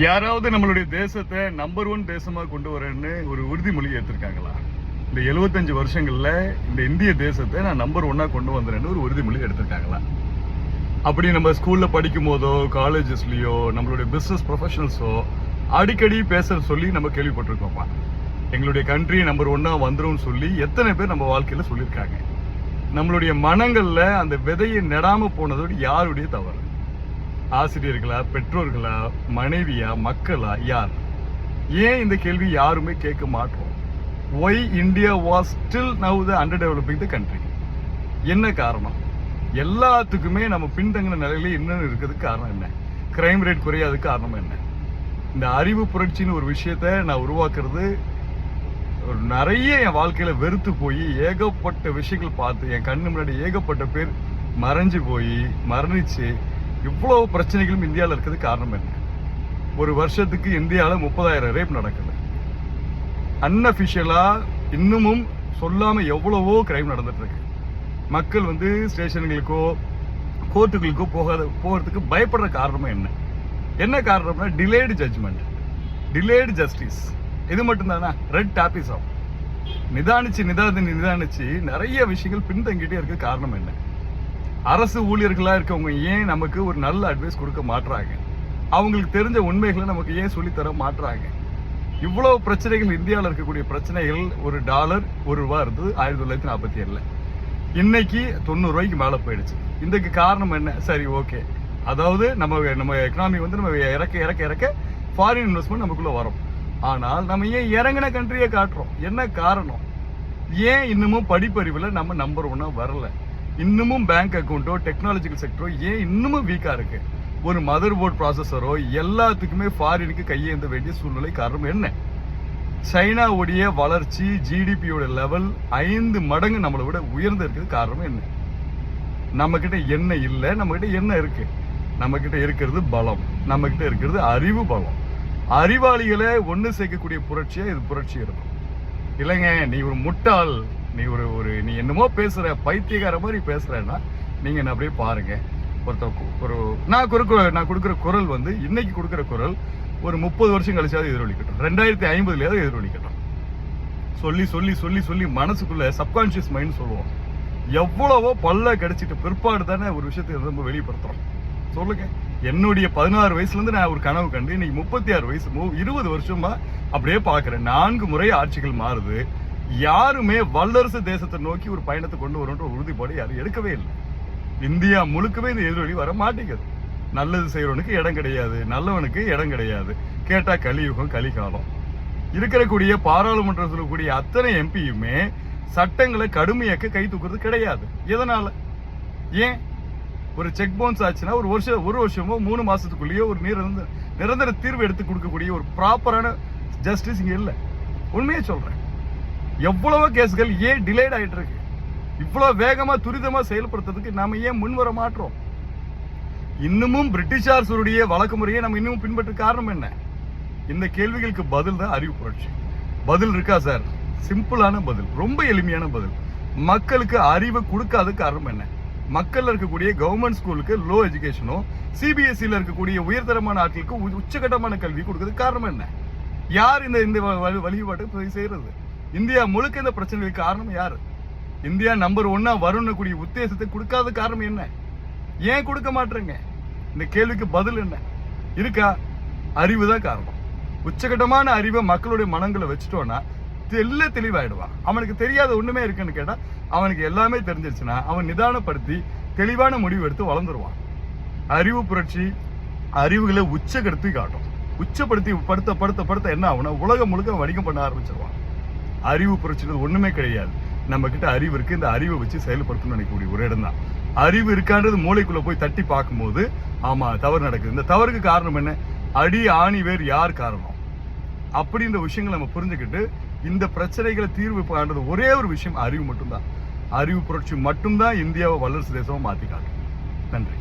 யாராவது நம்மளுடைய தேசத்தை நம்பர் 1 தேசமா கொண்டு வரேன்னு ஒரு உறுதிமொழி ஏற்றிருக்காங்களா? இந்த 75 வருஷங்கள்ல இந்த இந்திய தேசத்தை நான் நம்பர் 1 கொண்டு வந்துறேன்னு ஒரு உறுதிமொழி எடுத்திருக்காங்களா? அப்படி நம்ம ஸ்கூல்ல படிக்கும் போதோ காலேஜஸ்லயோ நம்மளுடைய பிசினஸ் ப்ரொஃபஷனல்ஸோ அடிக்கடி பேச சொல்லி நம்ம கேள்விப்பட்டிருக்கோம்ப்பா. எங்களுடைய கண்ட்ரி நம்பர் 1 வந்துரும் சொல்லி எத்தனை பேர் நம்ம வாழ்க்கையில சொல்லியிருக்காங்க. நம்மளுடைய மனங்கள்ல அந்த விதையை நெடாம போனதோடு யாருடைய தவறு? ஆசிரியர்களா, பெற்றோர்களா, மனைவியா, மக்களா, யார்? ஏன் இந்த கேள்வி யாருமே கேட்க மாட்டோம்? Y India was still now the under developing the country? என்ன காரணம்? எல்லாத்துக்குமே நம்ம பின்தங்கின நிலையில இன்னும் இருக்கிறதுக்கு காரணம் என்ன? கிரைம் ரேட் குறையாததுக்கு காரணம் என்ன? இந்த அறிவு புரட்சின்னு ஒரு விஷயத்த நான் உருவாக்குறது நிறைய என் வாழ்க்கையில வெறுத்து போய் ஏகப்பட்ட விஷயங்கள் பார்த்து என் கண்ணு முன்னாடி ஏகப்பட்ட பேர் மறைஞ்சு போய் மரணிச்சு இவ்வளவு பிரச்சனைகளும் இந்தியாவில் இருக்கிறது காரணம் என்ன? ஒரு வருஷத்துக்கு இந்தியாவில் 30,000 ரேப் நடக்குது. அன்அபிஷியலா இன்னமும் சொல்லாம எவ்வளவோ கிரைம் நடந்துட்டு இருக்கு. மக்கள் ஸ்டேஷன்களுக்கோ கோர்ட்டுகளுக்கோ போகிறதுக்கு பயப்படுற காரணம் என்ன? என்ன காரணம்னா டிலேடு ஜட்ஜ்மெண்ட், டிலேடு ஜஸ்டிஸ். இது மட்டும் தானா? ரெட் டாபிசம். நிதானிச்சு நிறைய விஷயங்கள் பின்தங்கிட்டே இருக்க காரணம் என்ன? அரசு ஊழியர்களா இருக்கவங்க ஏன் நமக்கு ஒரு நல்ல அட்வைஸ் கொடுக்க மாட்றாங்க? அவங்களுக்கு தெரிஞ்ச உண்மைகளை நமக்கு ஏன் சொல்லித்தர மாட்றாங்க? இவ்வளவு பிரச்சனைகள் இந்தியாவில் இருக்கக்கூடிய பிரச்சனைகள். ஒரு டாலர் ₹1 இருந்தது 1947. இன்னைக்கு 90 ரூபாய்க்கு மேல போயிடுச்சு. இதுக்கு காரணம் என்ன? சரி, ஓகே, அதாவது நம்ம எக்கனாமி நம்ம இறக்க ஃபாரின் இன்வெஸ்ட்மெண்ட் நமக்குள்ள வரும். ஆனால் நம்ம ஏன் இறங்கின கண்ட்ரியை காட்டுறோம்? என்ன காரணம்? ஏன் இன்னமும் படிப்பறிவுல நம்ம நம்பர் 1 வரல? இன்னமும் பேங்க் அக்கௌண்ட்டோ டெக்னாலஜிக்கல் செக்டரோ ஏன் இன்னமும் வீக்கா இருக்கு? ஒரு மதர் போர்ட் ப்ராசஸரோ எல்லாத்துக்குமே ஃபாரினுக்கு கையேந்த வேண்டிய சூழ்நிலை காரணம் என்ன? சைனாவுடைய வளர்ச்சி ஜிடிபியோட லெவல் 5 மடங்கு நம்மளை விட உயர்ந்து இருக்கிறது காரணம் என்ன? நம்ம கிட்ட என்ன இல்லை, நம்ம கிட்ட என்ன இருக்கு? நம்ம கிட்ட இருக்கிறது பலம், நம்ம கிட்ட இருக்கிறது அறிவு பலம். அறிவாளிகளை ஒன்று சேர்க்கக்கூடிய புரட்சியா இது புரட்சி இருக்கும். இல்லைங்க, நீ ஒரு முட்டாள், நீ நீ என்னமோ பேசுற, பைத்தியக்கார மாதிரி பேசுறேன்னா நீங்க என்ன அப்படியே பாருங்க. நான் கொடுக்குற குரல் இன்னைக்கு கொடுக்குற குரல் ஒரு 30 வருஷம் கழிச்சாவது எதிரொலிக்கட்டும், 2050 எதிரொலிக்கட்டும். சொல்லி சொல்லி சொல்லி சொல்லி மனசுக்குள்ள சப்கான்சியஸ் மைண்ட் சொல்லுவோம். எவ்வளவோ பல்ல கிடைச்சிட்டு பிற்பாடு தானே ஒரு விஷயத்தை நம்ம வெளிப்படுத்துறோம். சொல்லுங்க, என்னுடைய 16 வயசுல இருந்து நான் ஒரு கனவு கண்டு இன்னைக்கு 36 வயசு 20 வருஷமா அப்படியே பாக்குறேன். 4 முறை ஆட்சிகள் மாறுது. யாருமே வல்லரசு தேசத்தை நோக்கி ஒரு பயணத்தை கொண்டு வரும்ன்ற உறுதிப்பாடு யாரும் எடுக்கவே இல்லை. இந்தியா முழுக்கவே இந்த எதிரொலி வர மாட்டேங்குது. நல்லது செய்யறவனுக்கு இடம் கிடையாது, நல்லவனுக்கு இடம் கிடையாது. கேட்டா கலியுகம், கலிகாலம். இருக்கக்கூடிய பாராளுமன்றம் சொல்லக்கூடிய அத்தனை எம்பியுமே சட்டங்களை கடுமையாக்க கை தூக்குறது கிடையாது. எதனால? ஏன்? ஒரு செக் பவுன்ஸ் ஆச்சுன்னா ஒரு வருஷமோ 3 மாசத்துக்குள்ளேயோ ஒரு நிரந்தர தீர்வு எடுத்து கொடுக்கக்கூடிய ஒரு ப்ராப்பரான ஜஸ்டிஸ் இங்க இல்லை. உண்மையை சொல்றேன். எவ்வளவோ கேஸ்கள் ஏன் டிலேட் ஆயிட்டு இருக்கு? இவ்வளவு வேகமா துரிதமா செயல்படுத்துறதுக்கு நாம ஏன் முன் வர மாட்டோம்? இன்னமும் பிரிட்டிஷார்ஸுடைய வழக்கு முறையை நம்ம இன்னமும் பின்பற்ற காரணம் என்ன? இந்த கேள்விகளுக்கு பதில் தான் அறிவு புரட்சி. பதில் இருக்கா சார்? சிம்பிளான பதில், ரொம்ப எளிமையான பதில். மக்களுக்கு அறிவை கொடுக்காத காரணம் என்ன? மக்கள் இருக்கக்கூடிய கவர்மெண்ட் ஸ்கூலுக்கு லோ எஜுகேஷனோ சிபிஎஸ்சியில் இருக்கக்கூடிய உயர்தரமான ஆட்களுக்கு உச்சகட்டமான கல்வி கொடுக்கறதுக்கு காரணம் என்ன? யார் இந்த வழிபாட்டை செய்யறது? இந்தியா முழுக்க இந்த பிரச்சனைக்கு காரணம் யாரு? இந்தியா நம்பர் 1 வரணும் கூடிய உத்தேசத்தை கொடுக்காத காரணம் என்ன? ஏன் கொடுக்க மாட்டேங்க? இந்த கேள்விக்கு பதில் என்ன இருக்கா? அறிவு தான் காரணம். உச்சகட்டமான அறிவை மக்களுடைய மனங்களை வச்சுட்டோம்னா தெளிவாயிடுவான். அவனுக்கு தெரியாத ஒண்ணுமே இருக்குன்னு கேட்டா அவனுக்கு எல்லாமே தெரிஞ்சிருச்சுன்னா அவன் நிதானப்படுத்தி தெளிவான முடிவு எடுத்து வளர்ந்துருவான். அறிவு புரட்சி அறிவுகளை உச்சப்படுத்தி காட்டும். உச்சப்படுத்தி படுத்த என்ன ஆகுனா உலகம் முழுக்க வணிகம் பண்ண ஆரம்பிச்சிருவான். அறிவு புரட்சின்றது ஒண்ணுமே கிடையாது. நம்ம கிட்ட அறிவு இருக்கு. இந்த அறிவை வச்சு செயல்படுத்தணும்னு நினைக்கக்கூடிய ஒரு இடம் தான். அறிவு இருக்கான்றது மூளைக்குள்ள போய் தட்டி பார்க்கும்போது ஆமா தவறு நடக்குது. இந்த தவறுக்கு காரணம் என்ன? அடி ஆணி வேர் யார் காரணம்? அப்படின்ற விஷயங்களை நம்ம புரிஞ்சுக்கிட்டு இந்த பிரச்சனைகளை தீர்வு காண்றது ஒரே ஒரு விஷயம் அறிவு மட்டும்தான். அறிவு புரட்சி மட்டும்தான் இந்தியாவை வல்லரசு தேசமா மாத்தி காட்டும். நன்றி.